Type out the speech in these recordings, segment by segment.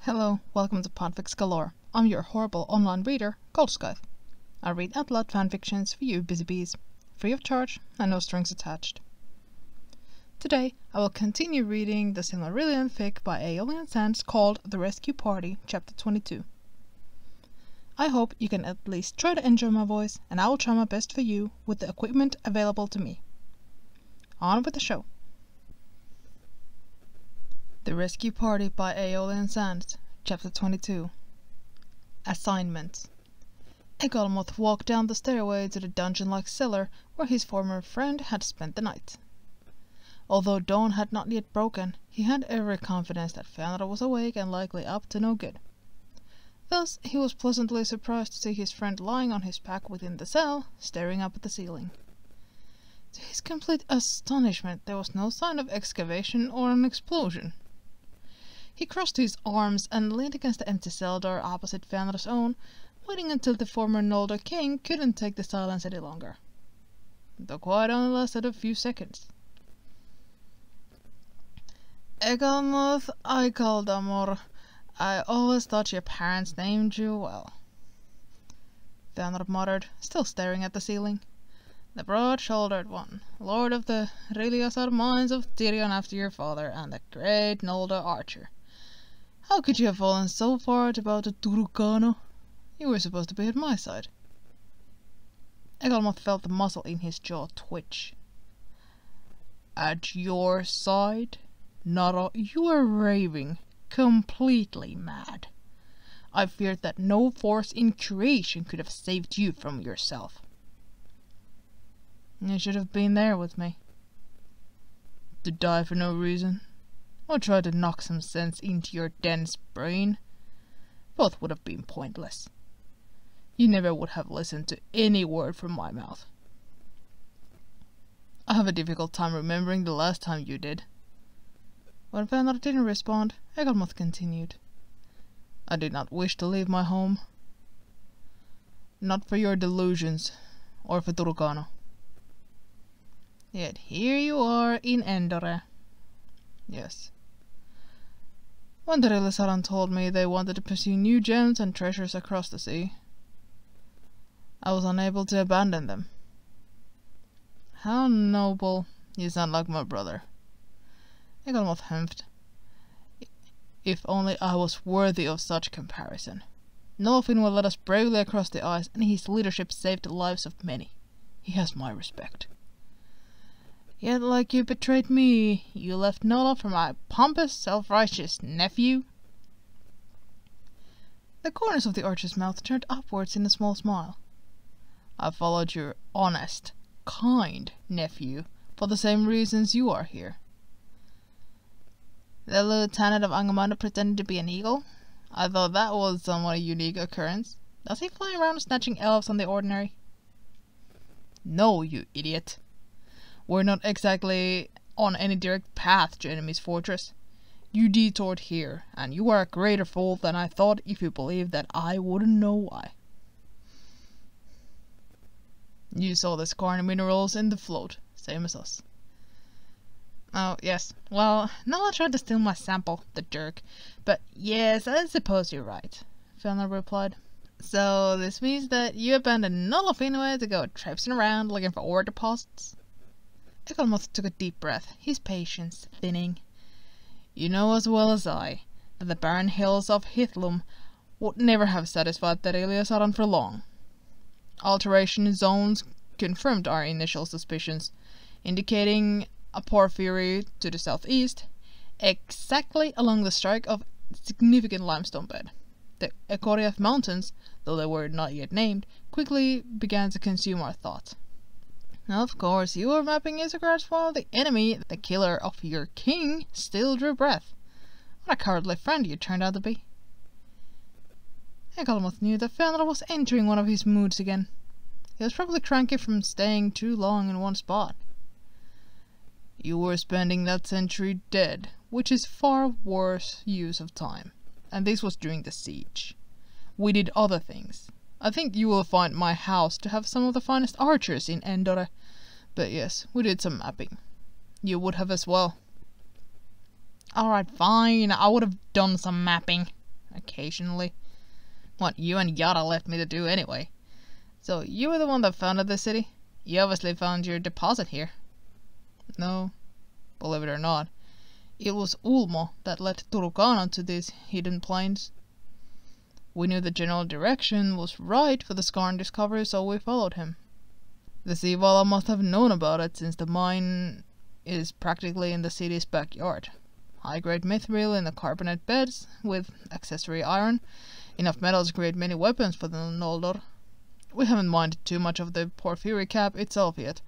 Hello, welcome to Podfic Galore. I'm your horrible online reader, Goldskythe. I read out loud fanfictions for you busy bees, free of charge and no strings attached. Today, I will continue reading the Silmarillion fic by Aeolian Sands called The Rescue Party, Chapter 22. I hope you can at least try to enjoy my voice, and I will try my best for you with the equipment available to me. On with the show. The Rescue Party by Aeolian Sands, Chapter 22. Assignment. Egalmoth walked down the stairway to the dungeon-like cellar where his former friend had spent the night. Although dawn had not yet broken, he had every confidence that Fëanor was awake and likely up to no good. Thus, he was pleasantly surprised to see his friend lying on his back within the cell, staring up at the ceiling. To his complete astonishment, there was no sign of excavation or an explosion. He crossed his arms and leaned against the empty cell door opposite Fëanor's own, waiting until the former Noldor king couldn't take the silence any longer. The quiet only lasted a few seconds. Egalmoth Eikaldamor, I always thought your parents named you well, Fëanor muttered, still staring at the ceiling. The broad-shouldered one, lord of the Riliasar mines of Tirion after your father, and the great Noldor archer. How could you have fallen so far to bow to Turukano? You were supposed to be at my side. Egalmoth felt the muscle in his jaw twitch. At your side? Nara, you are raving. Completely mad. I feared that no force in creation could have saved you from yourself. You should have been there with me. To die for no reason, or try to knock some sense into your dense brain. Both would have been pointless. You never would have listened to any word from my mouth. I have a difficult time remembering the last time you did. When Fëanor didn't respond, Egalmoth continued. I did not wish to leave my home. Not for your delusions, or for Turukano. Yet here you are in Endor. Yes. When the Rilisaran told me they wanted to pursue new gems and treasures across the sea, I was unable to abandon them. How noble. You sound like my brother. Egalmoth humphed. If only I was worthy of such comparison. Nolfin will let us bravely across the ice, and his leadership saved the lives of many. He has my respect. Yet like you betrayed me, you left Nola for my pompous, self-righteous nephew. The corners of the archer's mouth turned upwards in a small smile. I followed your honest, kind nephew for the same reasons you are here. The lieutenant of Angamanda pretended to be an eagle? I thought that was somewhat a unique occurrence. Does he fly around snatching elves on the ordinary? No, you idiot. We're not exactly on any direct path to enemy's fortress. You detoured here, and you are a greater fool than I thought if you believed that I wouldn't know why. You saw the skarn minerals in the float, same as us. Oh, yes. Well, Nola tried to steal my sample, the jerk. But yes, I suppose you're right, Fëanor replied. So this means that you abandoned Nola Finwë to go traipsing around looking for ore deposits? Egalmoth took a deep breath, his patience thinning. You know as well as I that the barren hills of Hithlum would never have satisfied the Riliasaran for long. Alteration zones confirmed our initial suspicions, indicating a porphyry to the southeast, exactly along the strike of significant limestone bed. The Ekoriath Mountains, though they were not yet named, quickly began to consume our thoughts. Of course, you were mapping Isengard's while the enemy, the killer of your king, still drew breath. What a cowardly friend you turned out to be. Egalmoth knew that Fëanor was entering one of his moods again. He was probably cranky from staying too long in one spot. You were spending that century dead, which is far worse use of time. And this was during the siege. We did other things. I think you will find my house to have some of the finest archers in Endor. But yes, we did some mapping. You would have as well. Alright, fine, I would have done some mapping, occasionally. What you and Yara left me to do anyway. So you were the one that founded the city? You obviously found your deposit here. No, believe it or not. It was Ulmo that led Turukana to these hidden plains. We knew the general direction was right for the Skarn discovery, so we followed him. The Sivala must have known about it, since the mine is practically in the city's backyard. High-grade mithril in the carbonate beds, with accessory iron, enough metal to create many weapons for the Noldor. We haven't mined too much of the porphyry cap itself yet,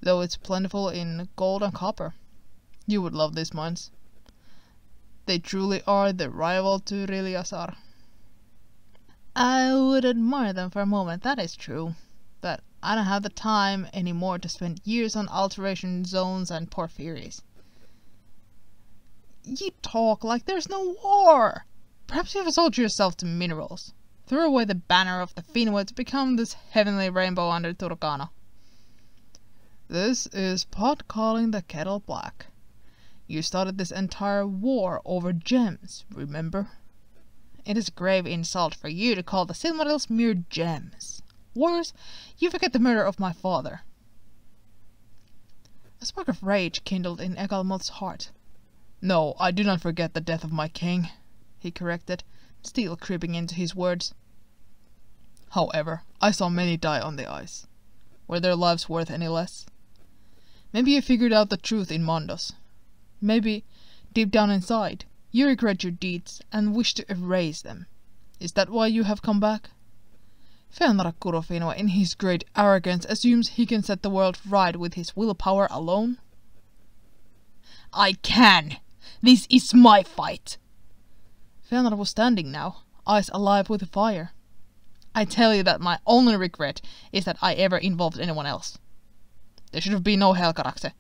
though it's plentiful in gold and copper. You would love these mines. They truly are the rival to Riliasar. I would admire them for a moment, that is true. But I don't have the time anymore to spend years on alteration zones and porphyries. You talk like there's no war! Perhaps you have sold yourself to minerals. Threw away the banner of the Finwë to become this heavenly rainbow under Turkana. This is pot calling the kettle black. You started this entire war over gems, remember? It is a grave insult for you to call the Silmarils mere gems. Worse, you forget the murder of my father. A spark of rage kindled in Egalmoth's heart. No, I do not forget the death of my king, he corrected, steel creeping into his words. However, I saw many die on the ice. Were their lives worth any less? Maybe you figured out the truth in Mondos. Maybe, deep down inside, you regret your deeds and wish to erase them. Is that why you have come back? Fenrir Finwë, in his great arrogance, assumes he can set the world right with his willpower alone. I can! This is my fight! Fenrir was standing now, eyes alive with fire. I tell you that my only regret is that I ever involved anyone else. There should have been no Helkarakse.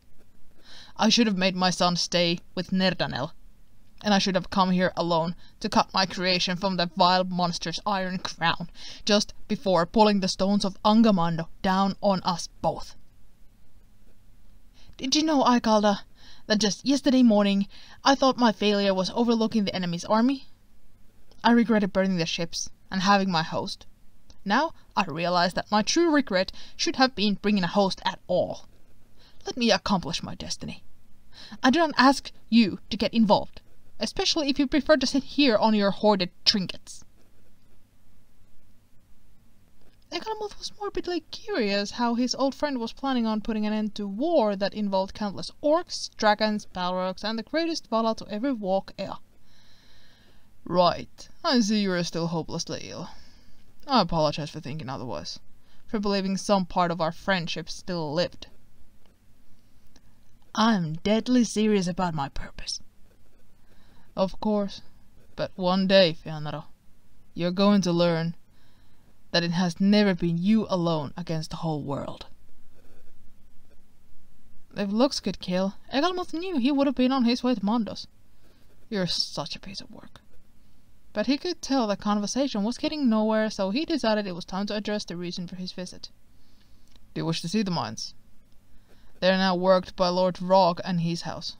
I should have made my son stay with Nerdanel, and I should have come here alone to cut my creation from the vile monster's iron crown, just before pulling the stones of Angamando down on us both. Did you know, Aikalda, that just yesterday morning I thought my failure was overlooking the enemy's army? I regretted burning the ships and having my host. Now I realize that my true regret should have been bringing a host at all. Let me accomplish my destiny. I do not ask you to get involved, especially if you prefer to sit here on your hoarded trinkets. Egalmoth was morbidly curious how his old friend was planning on putting an end to war that involved countless orcs, dragons, balrogs, and the greatest Vala to ever walk Ea. Right, I see you are still hopelessly ill. I apologize for thinking otherwise, for believing some part of our friendship still lived. I'm deadly serious about my purpose. Of course, but one day, Fenrir, you're going to learn that it has never been you alone against the whole world. If looks could kill, Egalmoth knew he would have been on his way to Mondos. You're such a piece of work. But he could tell the conversation was getting nowhere, so he decided it was time to address the reason for his visit. Do you wish to see the mines? They are now worked by Lord Rog and his house.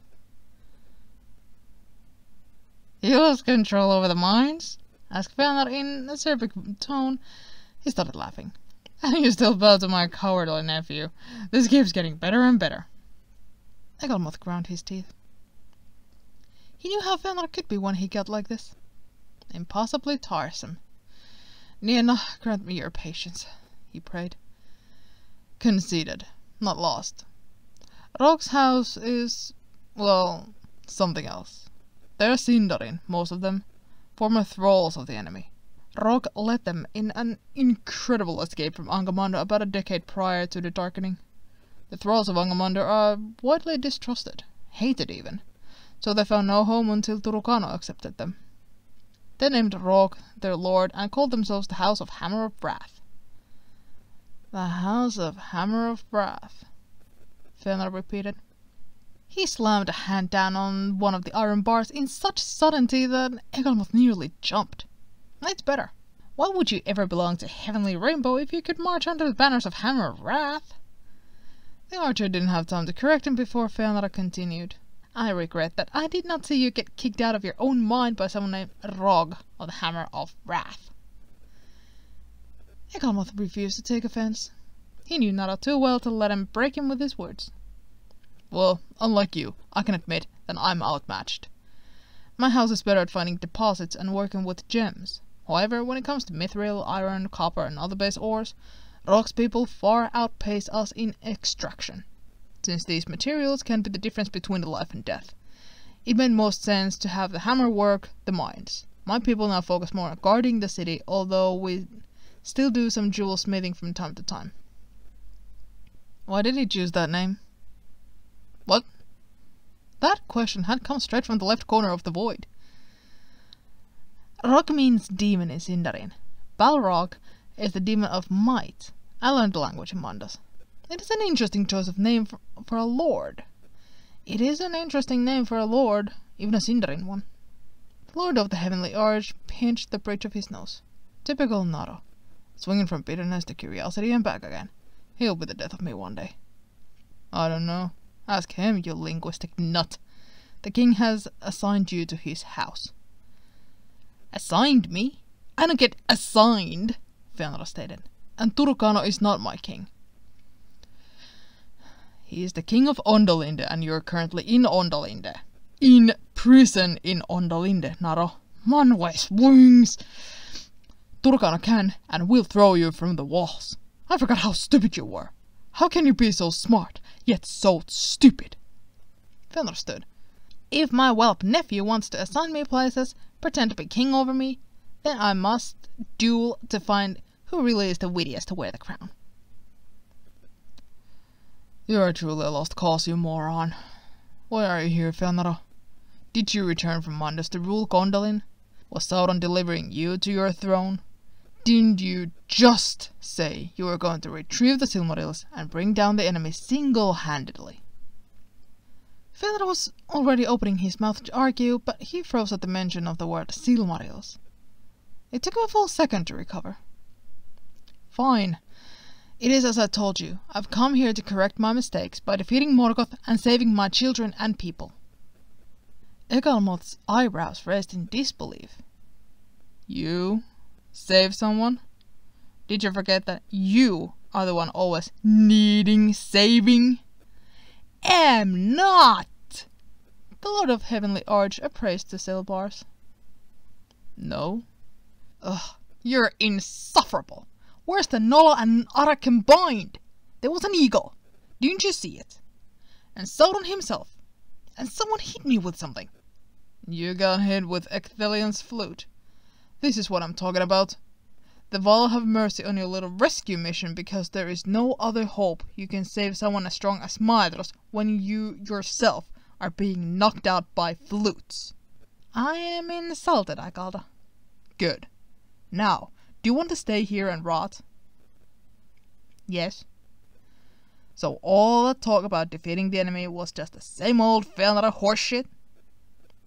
You lost control over the mines? Asked Fenrir in a acerbic tone. He started laughing. And you still bow to my cowardly nephew. This keeps getting better and better. Egalmoth ground his teeth. He knew how Fenrir could be when he got like this. Impossibly tiresome. Niena, grant me your patience, he prayed. Conceded, not lost. Rog's house is, well, something else. They're Sindarin, most of them, former thralls of the enemy. Rog led them in an incredible escape from Angamando about a decade prior to the Darkening. The thralls of Angamando are widely distrusted, hated even, so they found no home until Turukana accepted them. They named Rog their lord and called themselves the House of Hammer of Wrath. The House of Hammer of Wrath, Fenrir repeated. He slammed a hand down on one of the iron bars in such suddenty that Egalmoth nearly jumped. It's better. Why would you ever belong to Heavenly Rainbow if you could march under the banners of Hammer of Wrath? The archer didn't have time to correct him before Fenrir continued. I regret that I did not see you get kicked out of your own mind by someone named Rog of the Hammer of Wrath. Egalmoth refused to take offense. He knew Nara too well to let him break him with his words. Well, unlike you, I can admit that I'm outmatched. My house is better at finding deposits and working with gems. However, when it comes to mithril, iron, copper and other base ores, Rog's people far outpace us in extraction. Since these materials can be the difference between life and death, it made most sense to have the hammer work the mines. My people now focus more on guarding the city, although we still do some jewel smithing from time to time. Why did he choose that name? What? That question had come straight from the left corner of the void. Rog means demon in Sindarin. Balrog is the demon of might. I learned the language in Mandas. It is an interesting choice of name for a lord. It is an interesting name for a lord, even a Sindarin one. The Lord of the Heavenly Arch pinched the bridge of his nose. Typical Naro. Swinging from bitterness to curiosity and back again. He'll be the death of me one day. I don't know. Ask him, you linguistic nut. The king has assigned you to his house. Assigned me? I don't get assigned, Fenra stated. And Turkano is not my king. He is the king of Ondolinde, and you're currently in Ondolinde. In prison in Ondolinde, Naro. Manwes wings! Turkano can and will throw you from the walls. I forgot how stupid you were. How can you be so smart, yet so stupid? Fenrir stood. If my whelp nephew wants to assign me places, pretend to be king over me, then I must duel to find who really is the wittiest to wear the crown. You are truly a lost cause, you moron. Why are you here, Fenrir? Did you return from Mandas to rule Gondolin? Was Sauron delivering you to your throne? Didn't you just say you were going to retrieve the Silmarils and bring down the enemy single-handedly? Fenrir was already opening his mouth to argue, but he froze at the mention of the word Silmarils. It took him a full second to recover. Fine. It is as I told you. I've come here to correct my mistakes by defeating Morgoth and saving my children and people. Egalmoth's eyebrows raised in disbelief. You save someone? Did you forget that you are the one always needing saving? Am not! The Lord of Heavenly Arch appraised the sail bars. No. Ugh, you're insufferable. Where's the Nola and Ara combined? There was an eagle. Didn't you see it? And Sauron himself. And someone hit me with something. You got hit with Ecthelion's flute. This is what I'm talking about. The Val have mercy on your little rescue mission, because there is no other hope you can save someone as strong as Maedhros when you yourself are being knocked out by flutes. I am insulted, Akalda. Good. Now, do you want to stay here and rot? Yes. So all that talk about defeating the enemy was just the same old Fenrir horseshit?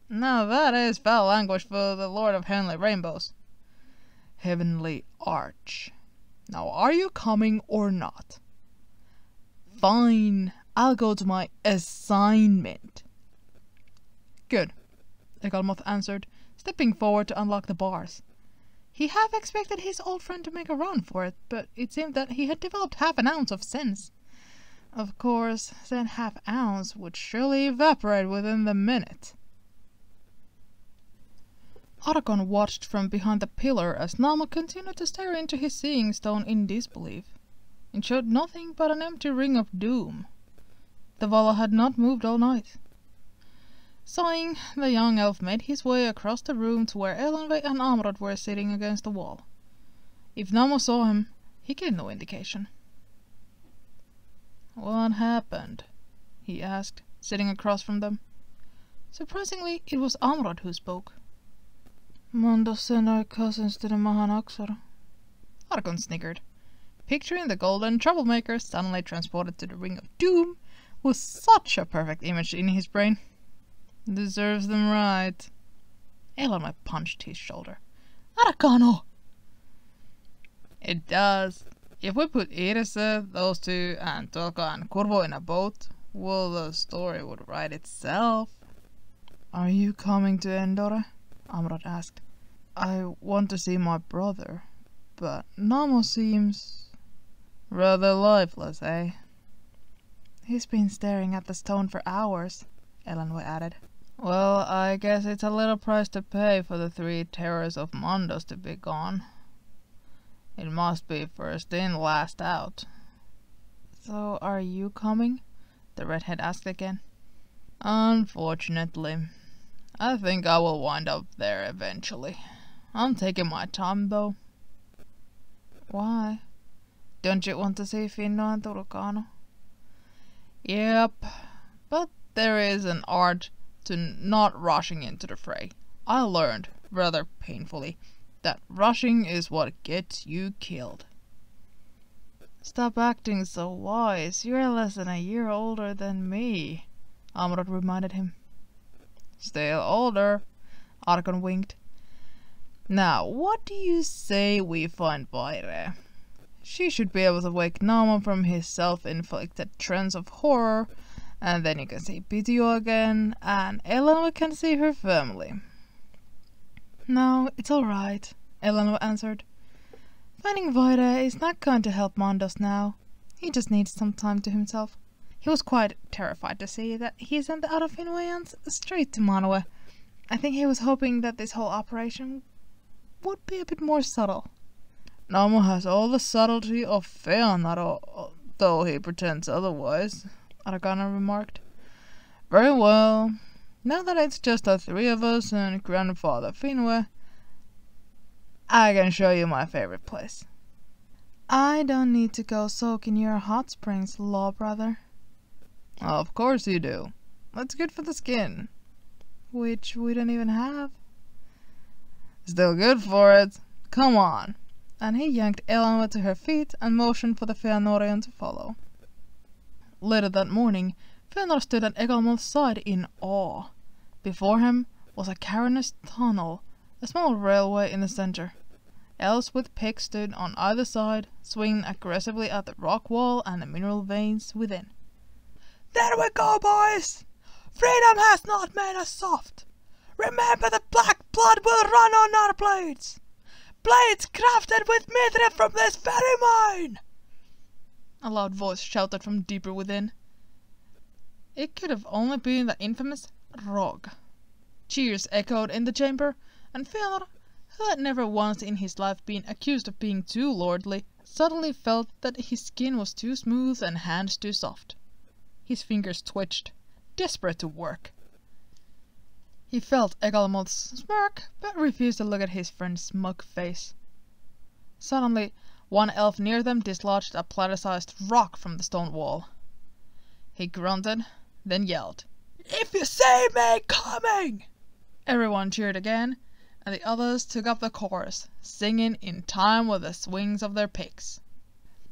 Now that is foul language for the Lord of Heavenly Rainbows. Heavenly Arch. Now are you coming or not? Fine, I'll go to my assignment. Good, Egalmoth answered, stepping forward to unlock the bars. He half expected his old friend to make a run for it, but it seemed that he had developed half an ounce of sense. Of course, that half ounce would surely evaporate within the minute. Aragorn watched from behind the pillar as Nama continued to stare into his seeing stone in disbelief. It showed nothing but an empty ring of doom. The Vala had not moved all night. Sighing, the young elf made his way across the room to where Elenve and Amrod were sitting against the wall. If Namo saw him, he gave no indication. What happened? He asked, sitting across from them. Surprisingly, it was Amrod who spoke. Mandos sent our cousins to the Mahanaxar. Aragorn snickered. Picturing the golden troublemaker suddenly transported to the Ring of Doom was such a perfect image in his brain. Deserves them right. Elenve punched his shoulder. Aragorn! It does. If we put Irse, those two, and Tolka and Kurvo in a boat, well, the story would write itself. Are you coming to Endor? Amrod asked. I want to see my brother, but Namo seems rather lifeless, eh? He's been staring at the stone for hours, Elanwe added. Well, I guess it's a little price to pay for the 3 terrors of Mondos to be gone. It must be first in, last out. So are you coming? The redhead asked again. Unfortunately. I think I will wind up there eventually. I'm taking my time though. Why? Don't you want to see Finno and Turkano? Yep, but there is an art to not rushing into the fray. I learned, rather painfully, that rushing is what gets you killed. Stop acting so wise. You're less than a year older than me, Amrod reminded him. Still older, Argon winked. Now, what do you say we find Vaire? She should be able to wake Namo from his self-inflicted trance of horror, and then you can see Pitio again, and Elanwe can see her family. No, it's alright, Elanwe answered. Finding Vaire is not going to help Mondos now. He just needs some time to himself. He was quite terrified to see that he sent the other Finwayans straight to Manwe. I think he was hoping that this whole operation would be a bit more subtle. Namo has all the subtlety of Feanaro, though he pretends otherwise, Aragana remarked. Very well. Now that it's just the 3 of us and Grandfather Finwë, I can show you my favorite place. I don't need to go soak in your hot springs, law brother. Of course you do. That's good for the skin. Which we don't even have. Still good for it. Come on. And he yanked Elanwe to her feet and motioned for the Feanorian to follow. Later that morning, Feanor stood at Egalmoth's side in awe. Before him was a cavernous tunnel, a small railway in the center. Elves with picks stood on either side, swinging aggressively at the rock wall and the mineral veins within. There we go, boys! Freedom has not made us soft. Remember, the black blood will run on our blades. Blades crafted with mithril from this very mine! A loud voice shouted from deeper within. It could have only been the infamous Rog. Cheers echoed in the chamber, and Feanor, who had never once in his life been accused of being too lordly, suddenly felt that his skin was too smooth and hands too soft. His fingers twitched, desperate to work. He felt Egalmoth's smirk, but refused to look at his friend's smug face. Suddenly, one elf near them dislodged a platter-sized rock from the stone wall. He grunted, then yelled, "If you see me coming!" Everyone cheered again, and the others took up the chorus, singing in time with the swings of their picks.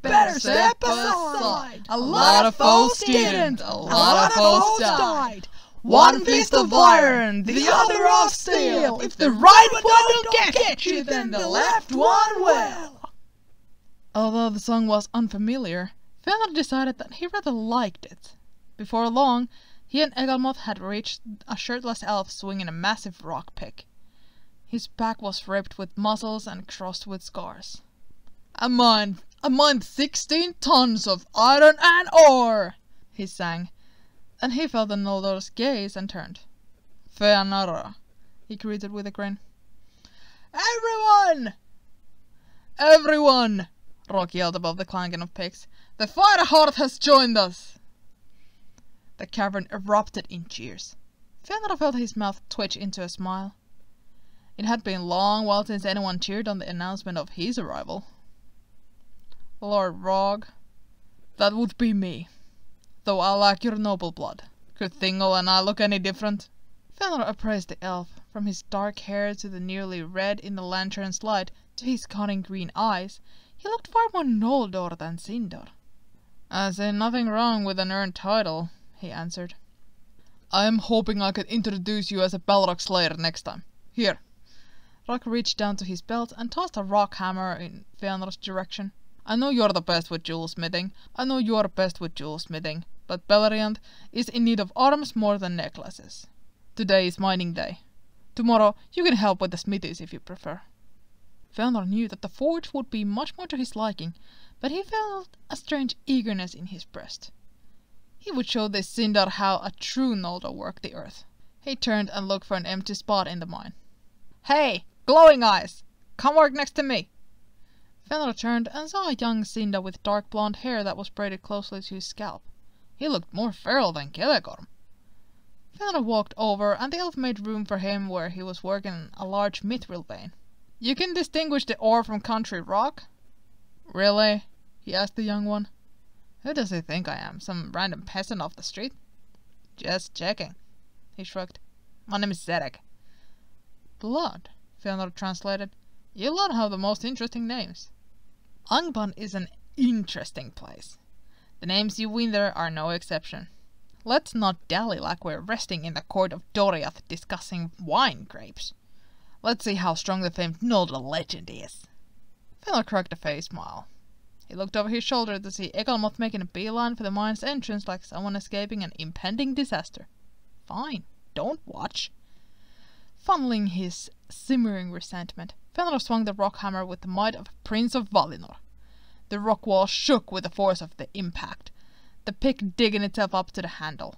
Better step aside! A lot of folks didn't, a lot of folks died. One fist of iron, the other of steel. If the right one don't get you, then the left one will. Although the song was unfamiliar, Feanor decided that he rather liked it. Before long, he and Egalmoth had reached a shirtless elf swinging a massive rock pick. His back was ripped with muscles and crossed with scars. I mined 16 tons of iron and ore, he sang. And he felt the Noldor's gaze and turned. Feanora, he greeted with a grin. Everyone! Everyone! Rock yelled above the clanking of picks. The Fireheart has joined us! The cavern erupted in cheers. Feanora felt his mouth twitch into a smile. It had been long while since anyone cheered on the announcement of his arrival. Lord Rog, that would be me. Though I lack your noble blood. Could Thingol and I look any different? Feanor appraised the elf, from his dark hair to the nearly red in the lantern's light to his cunning green eyes. He looked far more Noldor than Sindor. I say nothing wrong with an earned title, he answered. I am hoping I could introduce you as a Balrog Slayer next time. Here. Rock reached down to his belt and tossed a rock hammer in Feanor's direction. I know you're the best with jewelsmithing. But Beleriand is in need of arms more than necklaces. Today is mining day. Tomorrow you can help with the smithies if you prefer. Fëanor knew that the forge would be much more to his liking, but he felt a strange eagerness in his breast. He would show this Sindar how a true Noldor worked the earth. He turned and looked for an empty spot in the mine. Hey, glowing eyes! Come work next to me! Fëanor turned and saw a young Sindar with dark blonde hair that was braided closely to his scalp. He looked more feral than Kelekorm. Fëanor walked over and the elf made room for him where he was working a large mithril vein. You can distinguish the ore from country rock? Really? He asked the young one. Who does he think I am? Some random peasant off the street? Just checking. He shrugged. My name is Zedek. Blood, Fëanor translated. You lot have the most interesting names. Angband is an interesting place. The names you win there are no exception. Let's not dally like we're resting in the court of Doriath discussing wine grapes. Let's see how strong the famed Noldor legend is. Fëanor cracked a face smile. He looked over his shoulder to see Egalmoth making a beeline for the mine's entrance like someone escaping an impending disaster. Fine, don't watch. Funneling his simmering resentment, Fëanor swung the rock hammer with the might of a prince of Valinor. The rock wall shook with the force of the impact, the pick digging itself up to the handle.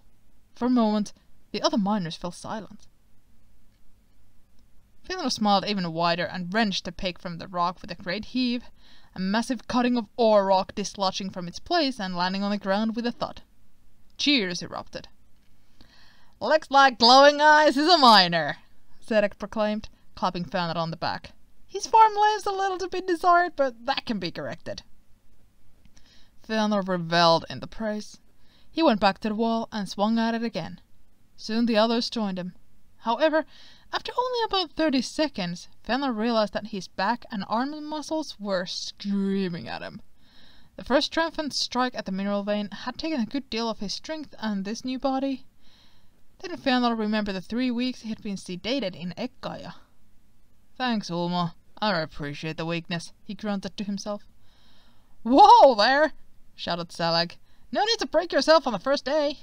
For a moment, the other miners fell silent. Fëanor smiled even wider and wrenched the pick from the rock with a great heave, a massive cutting of ore rock dislodging from its place and landing on the ground with a thud. Cheers erupted. Looks like Glowing Eyes is a miner, Zedek proclaimed, clapping Fëanor on the back. His farm leaves a little to be desired, but that can be corrected. Fëanor revelled in the praise. He went back to the wall and swung at it again. Soon the others joined him. However, after only about 30 seconds, Fëanor realized that his back and arm muscles were screaming at him. The first triumphant strike at the mineral vein had taken a good deal of his strength, and this new body... Didn't Fëanor remember the 3 weeks he had been sedated in Ekkaya? Thanks, Ulma. I appreciate the weakness, he grunted to himself. Whoa there! Shouted Salag. No need to break yourself on the first day.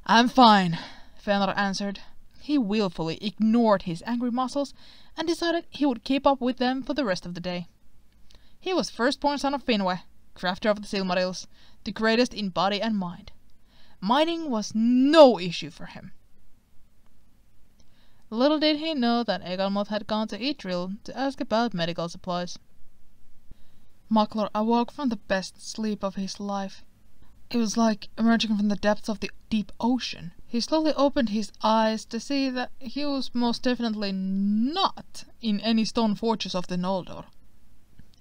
I'm fine, Fëanor answered. He willfully ignored his angry muscles and decided he would keep up with them for the rest of the day. He was firstborn son of Finwë, crafter of the Silmarils, the greatest in body and mind. Mining was no issue for him. Little did he know that Egalmoth had gone to Ythril to ask about medical supplies. Maklor awoke from the best sleep of his life. It was like emerging from the depths of the deep ocean. He slowly opened his eyes to see that he was most definitely not in any stone fortress of the Noldor.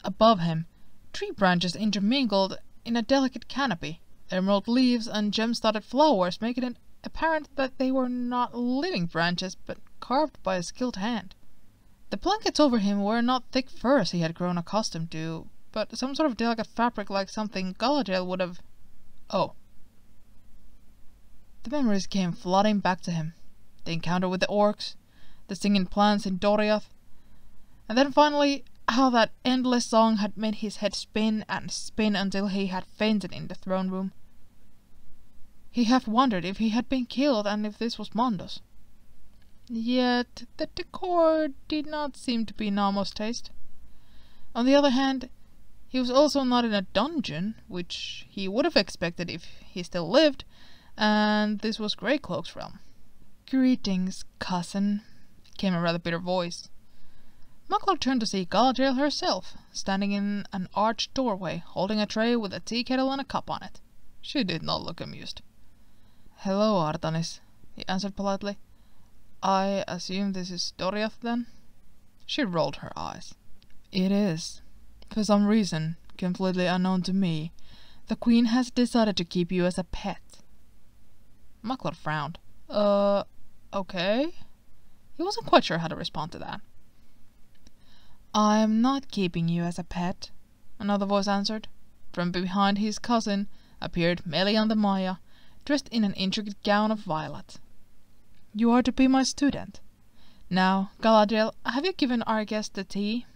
Above him, tree branches intermingled in a delicate canopy, emerald leaves and gem-studded flowers making it apparent that they were not living branches but carved by a skilled hand. The blankets over him were not thick furs he had grown accustomed to, but some sort of delicate fabric like something Galadriel would have... Oh. The memories came flooding back to him. The encounter with the orcs, the singing plants in Doriath, and then finally how that endless song had made his head spin and spin until he had fainted in the throne room. He half wondered if he had been killed and if this was Mondo's. Yet the decor did not seem to be Namo's taste. On the other hand, he was also not in a dungeon, which he would have expected if he still lived, and this was Greycloak's realm. Greetings, cousin, came a rather bitter voice. Maklor turned to see Galadriel herself, standing in an arched doorway, holding a tray with a tea kettle and a cup on it. She did not look amused. Hello, Artanis, he answered politely. I assume this is Doriath, then? She rolled her eyes. It is. For some reason, completely unknown to me, the Queen has decided to keep you as a pet. Maklor frowned. Okay? He wasn't quite sure how to respond to that. I am not keeping you as a pet, another voice answered. From behind his cousin appeared Melian the Maya, dressed in an intricate gown of violet. You are to be my student. Now, Galadriel, have you given our guest the tea?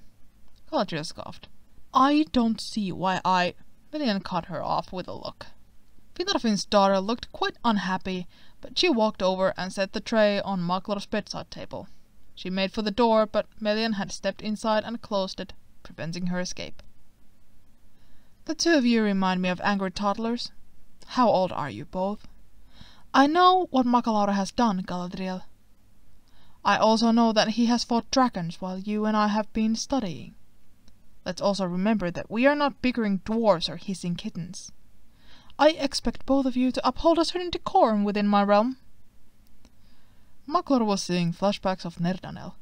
Galadriel scoffed. I don't see why I... Melian cut her off with a look. Finarfin's daughter looked quite unhappy, but she walked over and set the tray on Maklor's bedside table. She made for the door, but Melian had stepped inside and closed it, preventing her escape. The two of you remind me of angry toddlers. How old are you both? I know what Makalaura has done, Galadriel. I also know that he has fought dragons while you and I have been studying. Let's also remember that we are not bickering dwarves or hissing kittens. I expect both of you to uphold a certain decorum within my realm. Maklor was seeing flashbacks of Nerdanel.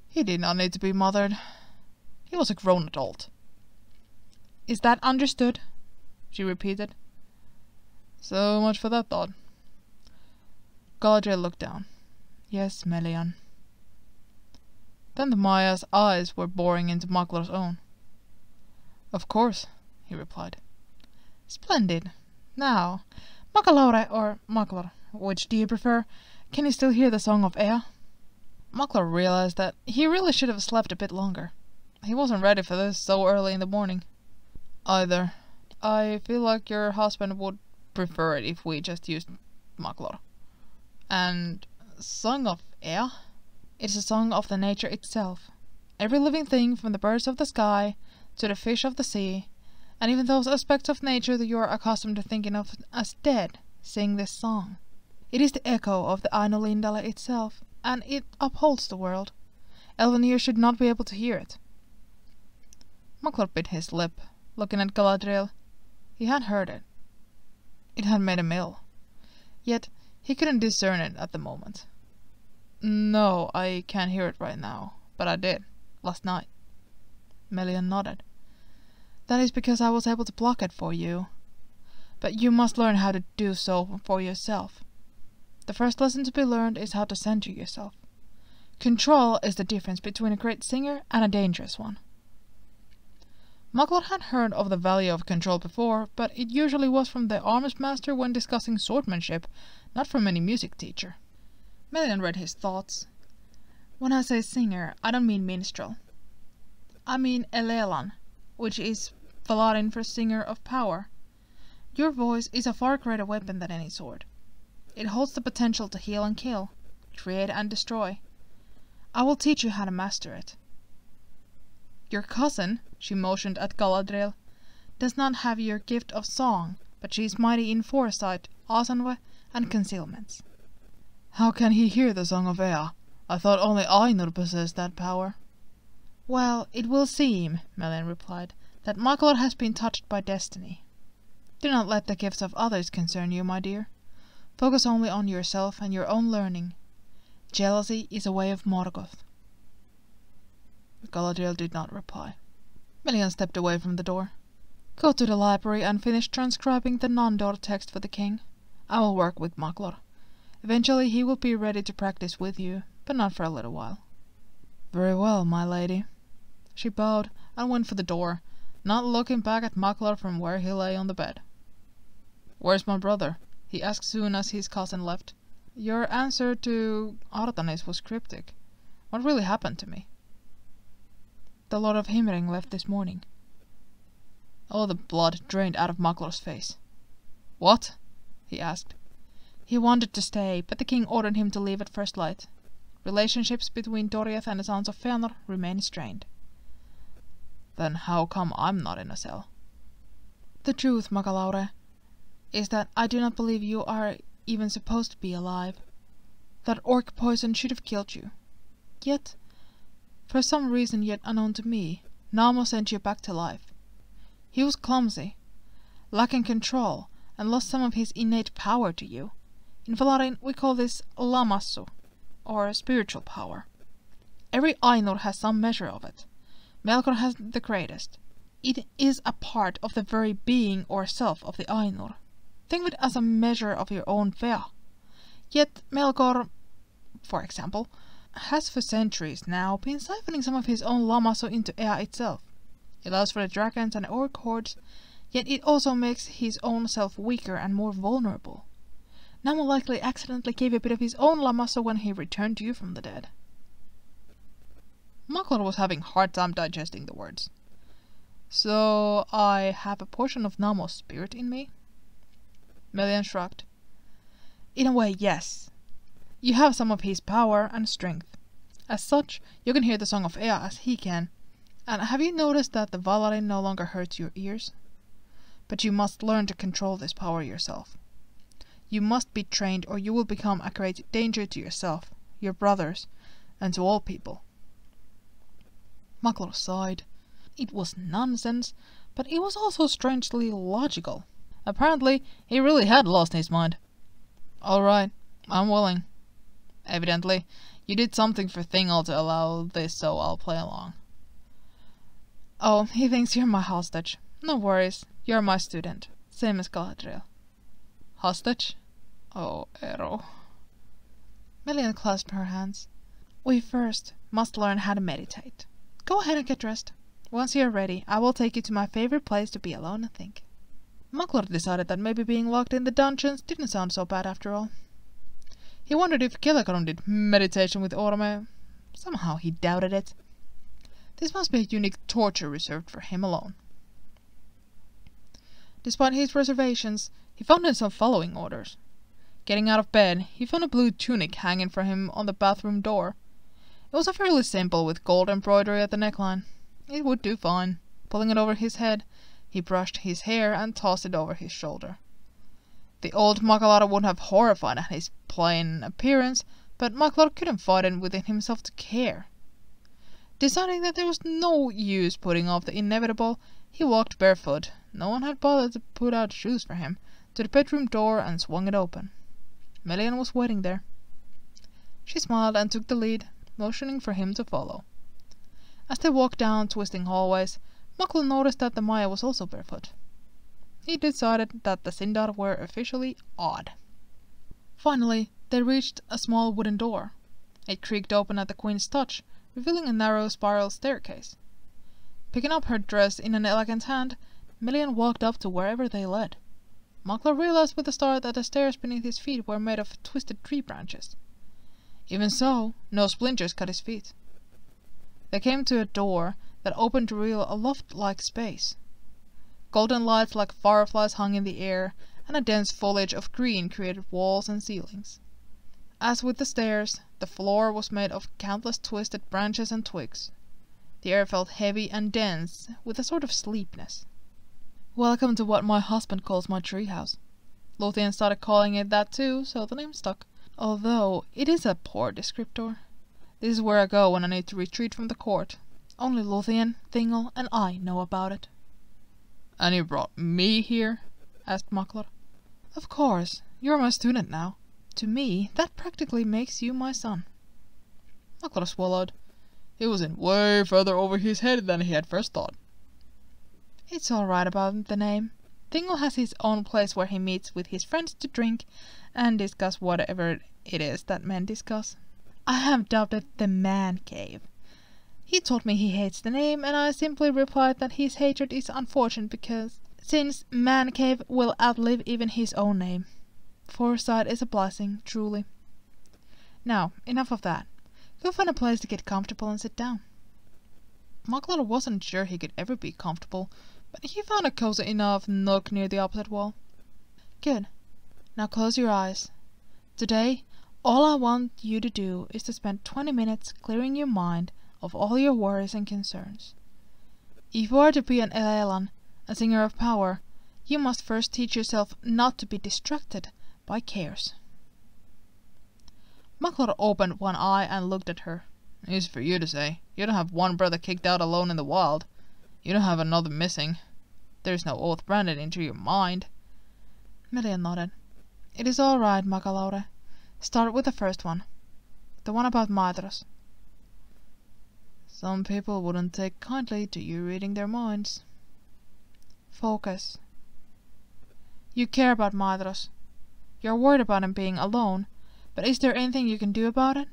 He did not need to be mothered. He was a grown adult. Is that understood? She repeated. So much for that thought. Galadriel looked down. Yes, Melian. Then the Maya's eyes were boring into Maklor's own. Of course, he replied. Splendid. Now, Makalaura or Maklor, which do you prefer? Can you still hear the song of Ea? Maklor realized that he really should have slept a bit longer. He wasn't ready for this so early in the morning. Either. I feel like your husband would prefer it if we just used Maklor. And Song of Ea? It's a song of the nature itself. Every living thing, from the birds of the sky to the fish of the sea, and even those aspects of nature that you are accustomed to thinking of as dead, sing this song. It is the echo of the Ainulindale itself, and it upholds the world. Elven ears should not be able to hear it. Maklor bit his lip, looking at Galadriel. He had heard it. It had made him ill. Yet he couldn't discern it at the moment. No, I can't hear it right now, but I did, last night. Melian nodded. That is because I was able to block it for you. But you must learn how to do so for yourself. The first lesson to be learned is how to center yourself. Control is the difference between a great singer and a dangerous one. Maklor had heard of the value of control before, but it usually was from the arms master when discussing swordsmanship, not from any music teacher. Melian read his thoughts. When I say singer, I don't mean minstrel. I mean Elelan, which is Valarin for singer of power. Your voice is a far greater weapon than any sword. It holds the potential to heal and kill, create and destroy. I will teach you how to master it. Your cousin, she motioned at Galadriel, does not have your gift of song, but she is mighty in foresight, asanwe, and concealments. How can he hear the song of Ea? I thought only Ainur possessed that power. Well, it will seem, Melian replied, that Maklor has been touched by destiny. Do not let the gifts of others concern you, my dear. Focus only on yourself and your own learning. Jealousy is a way of Morgoth. Galadriel did not reply. Melian stepped away from the door. Go to the library and finish transcribing the Nandor text for the king. I will work with Maklor. Eventually he will be ready to practice with you, but not for a little while. Very well, my lady. She bowed and went for the door, not looking back at Maklor from where he lay on the bed. Where's my brother? He asked soon as his cousin left. Your answer to Artanis was cryptic. What really happened to me? The Lord of Himring left this morning. All the blood drained out of Maklor's face. What? He asked. He wanted to stay, but the king ordered him to leave at first light. Relationships between Doriath and the Sons of Fëanor remain strained. Then how come I'm not in a cell? The truth, Makalaure, is that I do not believe you are even supposed to be alive. That orc poison should have killed you. Yet, for some reason yet unknown to me, Namo sent you back to life. He was clumsy, lacking control, and lost some of his innate power to you. In Valarin we call this lamassu, or spiritual power. Every Ainur has some measure of it. Melkor has the greatest. It is a part of the very being or self of the Ainur. Think of it as a measure of your own fea. Yet Melkor, for example, has for centuries now been siphoning some of his own lamassu into Ea itself. It allows for the dragons and orc hordes, yet it also makes his own self weaker and more vulnerable. Namo likely accidentally gave a bit of his own lamassu when he returned to you from the dead. Maklor was having a hard time digesting the words. So I have a portion of Namo's spirit in me? Melian shrugged. In a way, yes. You have some of his power and strength. As such, you can hear the Song of Ea as he can. And have you noticed that the violin no longer hurts your ears? But you must learn to control this power yourself. You must be trained or you will become a great danger to yourself, your brothers, and to all people. Maklor sighed. It was nonsense, but it was also strangely logical. Apparently, he really had lost his mind. All right, I'm willing. Evidently, you did something for Thingol to allow this, so I'll play along. Oh, he thinks you're my hostage. No worries, you're my student. Same as Galadriel. Hostage? Oh, Ero. Melian clasped her hands. We first must learn how to meditate. Go ahead and get dressed. Once you're ready, I will take you to my favorite place to be alone and think. Maklor decided that maybe being locked in the dungeons didn't sound so bad after all. He wondered if Kilakaron did meditation with Orme. Somehow he doubted it. This must be a unique torture reserved for him alone. Despite his reservations, he found himself following orders. Getting out of bed, he found a blue tunic hanging for him on the bathroom door. It was a fairly simple with gold embroidery at the neckline. It would do fine. Pulling it over his head, he brushed his hair and tossed it over his shoulder. The old Makalata would have horrified at his plain appearance, but Maklor couldn't fight it within himself to care. Deciding that there was no use putting off the inevitable, he walked barefoot, no one had bothered to put out shoes for him, to the bedroom door and swung it open. Melian was waiting there. She smiled and took the lead, motioning for him to follow. As they walked down twisting hallways, Maklor noticed that the Maya was also barefoot. He decided that the Sindar were officially odd. Finally, they reached a small wooden door. It creaked open at the Queen's touch, revealing a narrow spiral staircase. Picking up her dress in an elegant hand, Melian walked up to wherever they led. Maklor realized with a start that the stairs beneath his feet were made of twisted tree branches. Even so, no splinters cut his feet. They came to a door that opened to reveal a loft-like space. Golden lights like fireflies hung in the air, and a dense foliage of green created walls and ceilings. As with the stairs, the floor was made of countless twisted branches and twigs. The air felt heavy and dense, with a sort of sleepiness. Welcome to what my husband calls my treehouse. Luthien started calling it that too, so the name stuck. Although, it is a poor descriptor. This is where I go when I need to retreat from the court. Only Luthien, Thingol, and I know about it. And you brought me here? Asked Maklor. Of course, you're my student now. To me, that practically makes you my son. Maklor swallowed. He was in way further over his head than he had first thought. It's all right about the name. Thingol has his own place where he meets with his friends to drink and discuss whatever it is that men discuss. I have dubbed it the Man Cave. He told me he hates the name, and I simply replied that his hatred is unfortunate because, since Man Cave will outlive even his own name. Foresight is a blessing, truly. Now, enough of that. Go find a place to get comfortable and sit down. Maklor wasn't sure he could ever be comfortable, but he found a cozy enough nook near the opposite wall. Good. Now close your eyes. Today, all I want you to do is to spend 20 minutes clearing your mind of all your worries and concerns. If you are to be an Elelan, a singer of power, you must first teach yourself not to be distracted by cares. Maklor opened one eye and looked at her. Easy for you to say. You don't have one brother kicked out alone in the wild. You don't have another missing. There's no oath branded into your mind. Melian nodded. It is all right, Makalaure. Start with the first one. The one about Maedhros. Some people wouldn't take kindly to you reading their minds. Focus. You care about Maedhros. You're worried about him being alone, but is there anything you can do about it?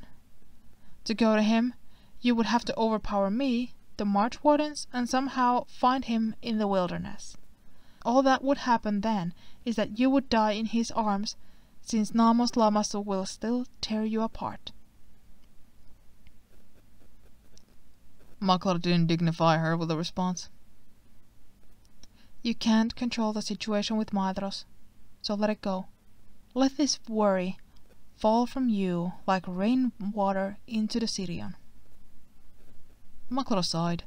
To go to him, you would have to overpower me, the March Wardens, and somehow find him in the wilderness. All that would happen then is that you would die in his arms, since Namos Lamasu will still tear you apart. Maklor didn't dignify her with a response. You can't control the situation with Maedhros, so let it go. Let this worry fall from you like rainwater into the Sirion. Makler sighed.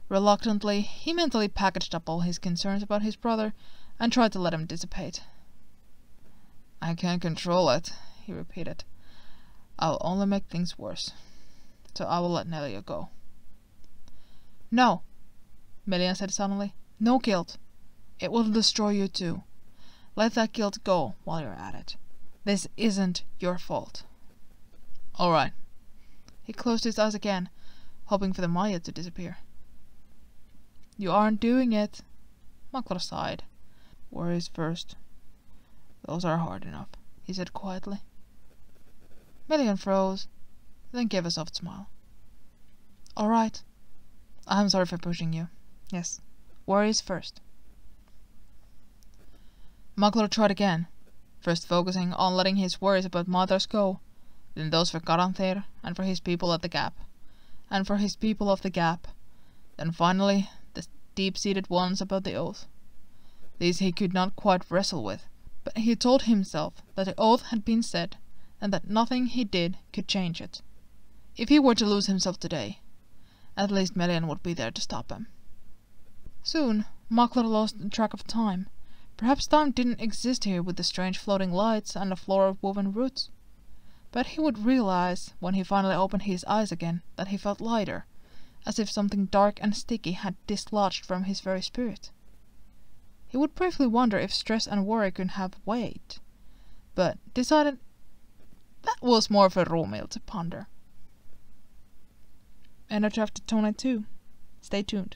Reluctantly, he mentally packaged up all his concerns about his brother and tried to let them dissipate. I can't control it, he repeated. I'll only make things worse. So I will let Nelia go. No, Melian said suddenly. No guilt. It will destroy you too. Let that guilt go while you're at it. This isn't your fault. All right. He closed his eyes again, hoping for the Maya to disappear. You aren't doing it. Makler sighed. Worries first. Those are hard enough, he said quietly. Melian froze, then gave a soft smile. All right. I'm sorry for pushing you. Yes, worries first. Makler tried again, first focusing on letting his worries about mothers go, then those for Garanther and for his people at the Gap, and for his people of the Gap, then finally the deep-seated ones about the Oath. These he could not quite wrestle with, but he told himself that the Oath had been said, and that nothing he did could change it. If he were to lose himself today, at least Melian would be there to stop him. Soon, Makler lost track of time. Perhaps time didn't exist here with the strange floating lights and the floor of woven roots. But he would realize, when he finally opened his eyes again, that he felt lighter, as if something dark and sticky had dislodged from his very spirit. He would briefly wonder if stress and worry could have weight, but decided that was more for Romil to ponder. End of chapter 22. Stay tuned.